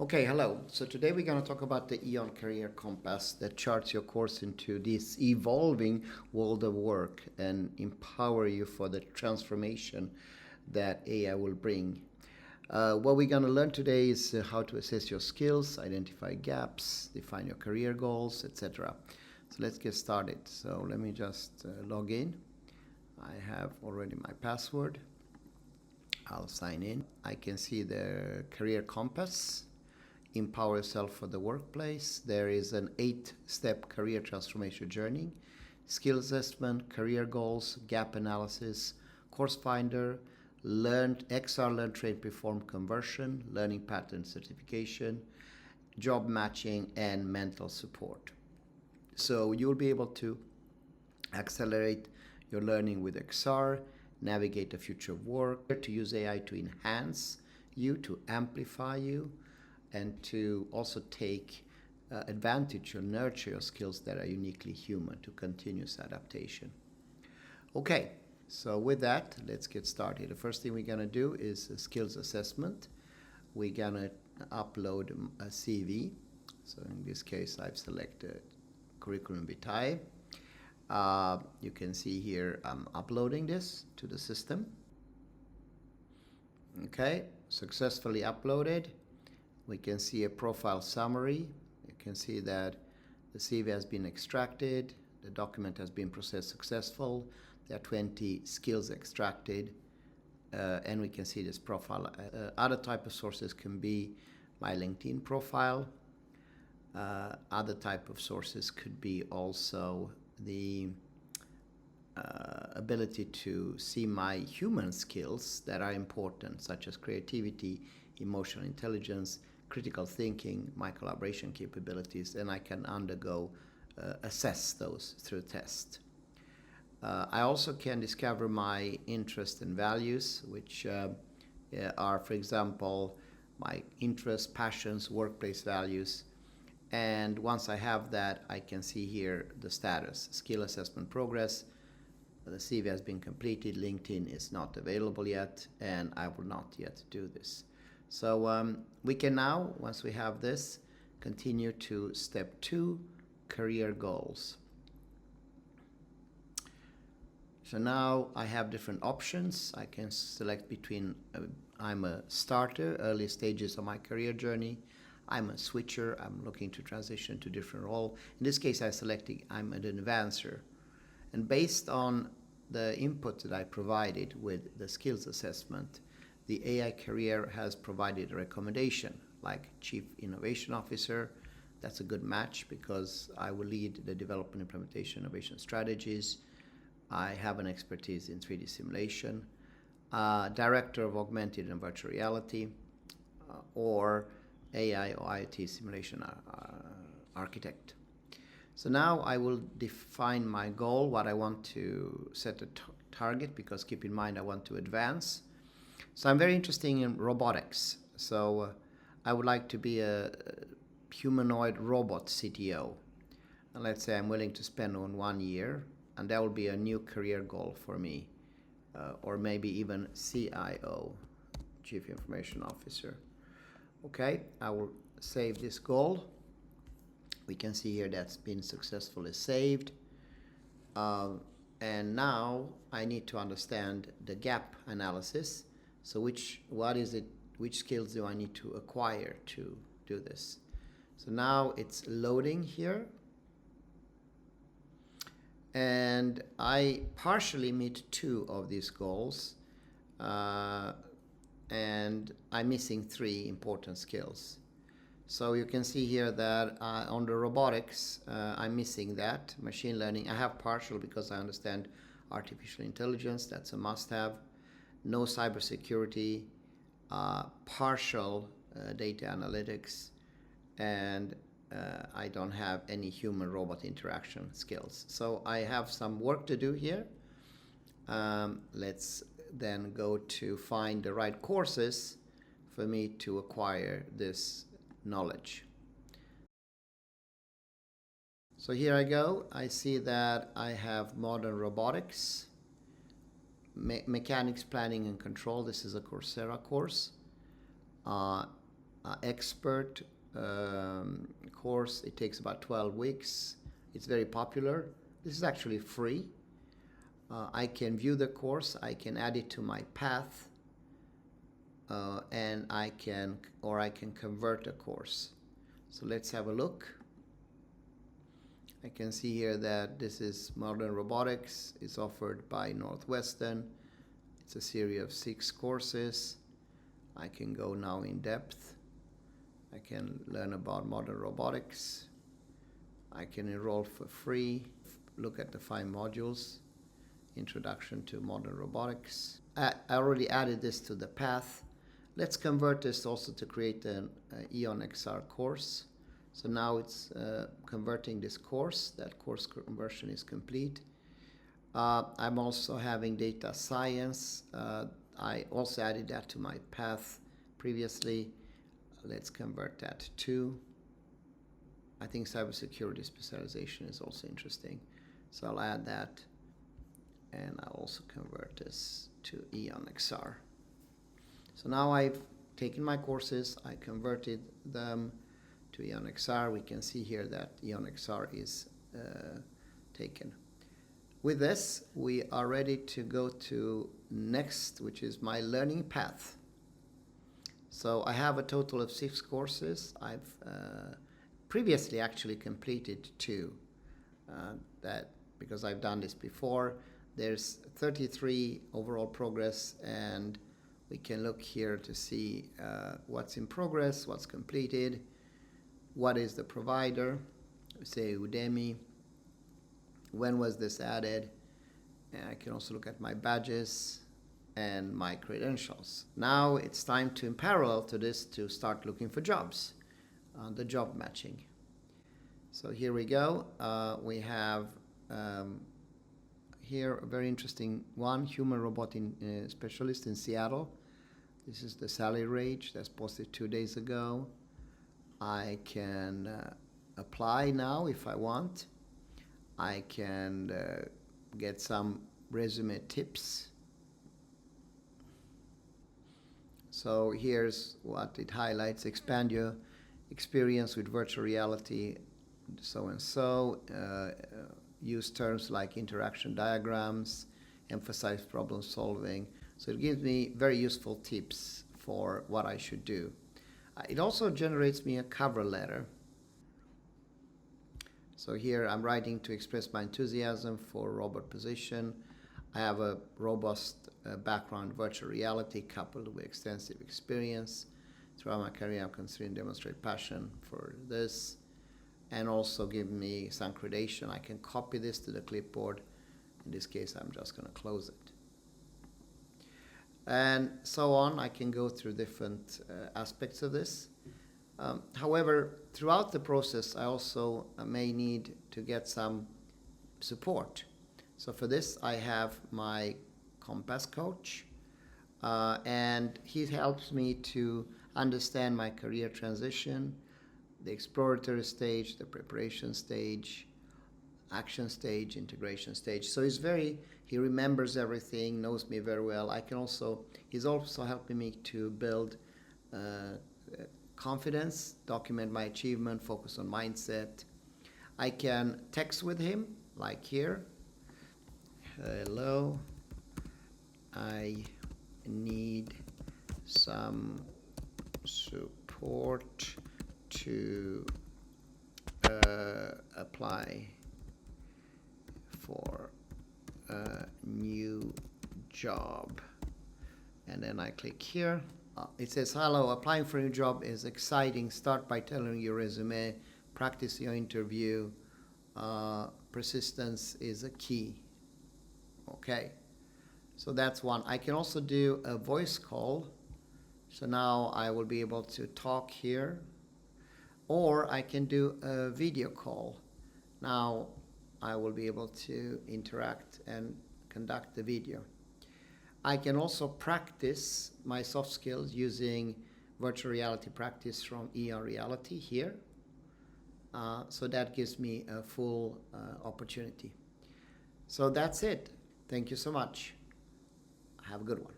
Okay, hello. So today we're going to talk about the EON Career Compass that charts your course into this evolving world of work and empower you for the transformation that AI will bring. What we're going to learn today is how to assess your skills, identify gaps, define your career goals, etc. So let's get started. So let me just log in. I have already my password. I'll sign in. I can see the Career Compass. Empower yourself for the workplace. There is an 8-step career transformation journey, skill assessment, career goals, gap analysis, course finder, XR learn, train, perform conversion, learning pattern certification, job matching, and mental support. So you'll be able to accelerate your learning with XR, navigate the future of work, to use AI to enhance you, to amplify you, and to also take advantage or nurture your skills that are uniquely human to continuous adaptation. Okay, so with that, let's get started. The first thing we're going to do is a skills assessment. We're going to upload a CV. So in this case, I've selected curriculum vitae. You can see here I'm uploading this to the system. Okay, successfully uploaded. We can see a profile summary. You can see that the CV has been extracted, the document has been processed successful, there are 20 skills extracted, and we can see this profile. Other type of sources can be my LinkedIn profile. Other type of sources could be also the ability to see my human skills that are important, such as creativity, emotional intelligence, critical thinking, my collaboration capabilities, and I can assess those through test. I also can discover my interests and values, which are, for example, my interests, passions, workplace values. And once I have that, I can see here the status, skill assessment progress. The CV has been completed, LinkedIn is not available yet, and I will not yet do this. So we can now, once we have this, continue to step 2, career goals. So now I have different options. I can select between I'm a starter, early stages of my career journey. I'm a switcher, I'm looking to transition to different role. In this case, I selected I'm an advancer. And based on the input that I provided with the skills assessment, the AI career has provided a recommendation like Chief Innovation Officer. That's a good match because I will lead the development, implementation, innovation strategies. I have an expertise in 3D simulation. Director of Augmented and Virtual Reality, or AI or IoT simulation architect. So now I will define my goal, what I want to set a target, because keep in mind I want to advance. So I'm very interested in robotics. So I would like to be a humanoid robot CTO. And let's say I'm willing to spend on 1 year, and that will be a new career goal for me. Or maybe even CIO, Chief Information Officer. Okay, I will save this goal. We can see here that's been successfully saved. And now I need to understand the gap analysis. So which skills do I need to acquire to do this? So now it's loading here. And I partially meet 2 of these goals. And I'm missing 3 important skills. So you can see here that on the robotics, I'm missing that. Machine learning, I have partial because I understand artificial intelligence, that's a must-have. No cybersecurity, partial data analytics, and I don't have any human-robot interaction skills. So I have some work to do here. Let's then go to find the right courses for me to acquire this knowledge. So here I go. I see that I have modern robotics, mechanics, planning and control. This is a Coursera course. expert course. It takes about 12 weeks. It's very popular. This is actually free. I can view the course. I can add it to my path, and I can convert a course. So let's have a look. I can see here that this is Modern Robotics. It's offered by Northwestern. It's a series of 6 courses. I can go now in depth. I can learn about modern robotics. I can enroll for free. Look at the 5 modules. Introduction to modern robotics. I already added this to the path. Let's convert this also to create an EON XR course. So now it's converting this course. That course conversion is complete. I'm also having data science. I also added that to my path previously. Let's convert that to. I think cybersecurity specialization is also interesting. So I'll add that, and I'll also convert this to EON XR. So now I've taken my courses, I converted them to EON XR. We can see here that EON XR is taken. With this, we are ready to go to next, which is my learning path. So I have a total of 6 courses. I've previously actually completed 2. That because I've done this before. There's 33 overall progress, and we can look here to see what's in progress, what's completed, what is the provider, say Udemy, when was this added, and I can also look at my badges and my credentials. Now it's time to, in parallel to this, to start looking for jobs, the job matching. So here we go. We have here a very interesting one, human robot specialist in Seattle. This is the salary range that's posted 2 days ago. I can apply now if I want. I can get some resume tips. So here's what it highlights: expand your experience with virtual reality, so and so. Use terms like interaction diagrams, emphasize problem solving. So it gives me very useful tips for what I should do. It also generates me a cover letter. So here I'm writing to express my enthusiasm for robot position. I have a robust background in virtual reality coupled with extensive experience. Throughout my career, I'm considering demonstrate passion for this, and also give me some accreditation. I can copy this to the clipboard. In this case, I'm just going to close it. And so on. I can go through different aspects of this. However, throughout the process, I also may need to get some support. So for this, I have my Compass coach, and he helps me to understand my career transition, the exploratory stage, the preparation stage, action stage, integration stage. So he remembers everything, knows me very well. He's also helping me to build confidence, document my achievement, focus on mindset. I can text with him, like here. Hello, I need some support to apply for a new job. And then I click here. It says, hello, applying for a new job is exciting. Start by tailoring your resume. Practice your interview. Persistence is a key. Okay, so that's one. I can also do a voice call. So now I will be able to talk here. Or I can do a video call. Now I will be able to interact and conduct the video. I can also practice my soft skills using virtual reality practice from EON Reality here. So that gives me a full opportunity. So that's it. Thank you so much. Have a good one.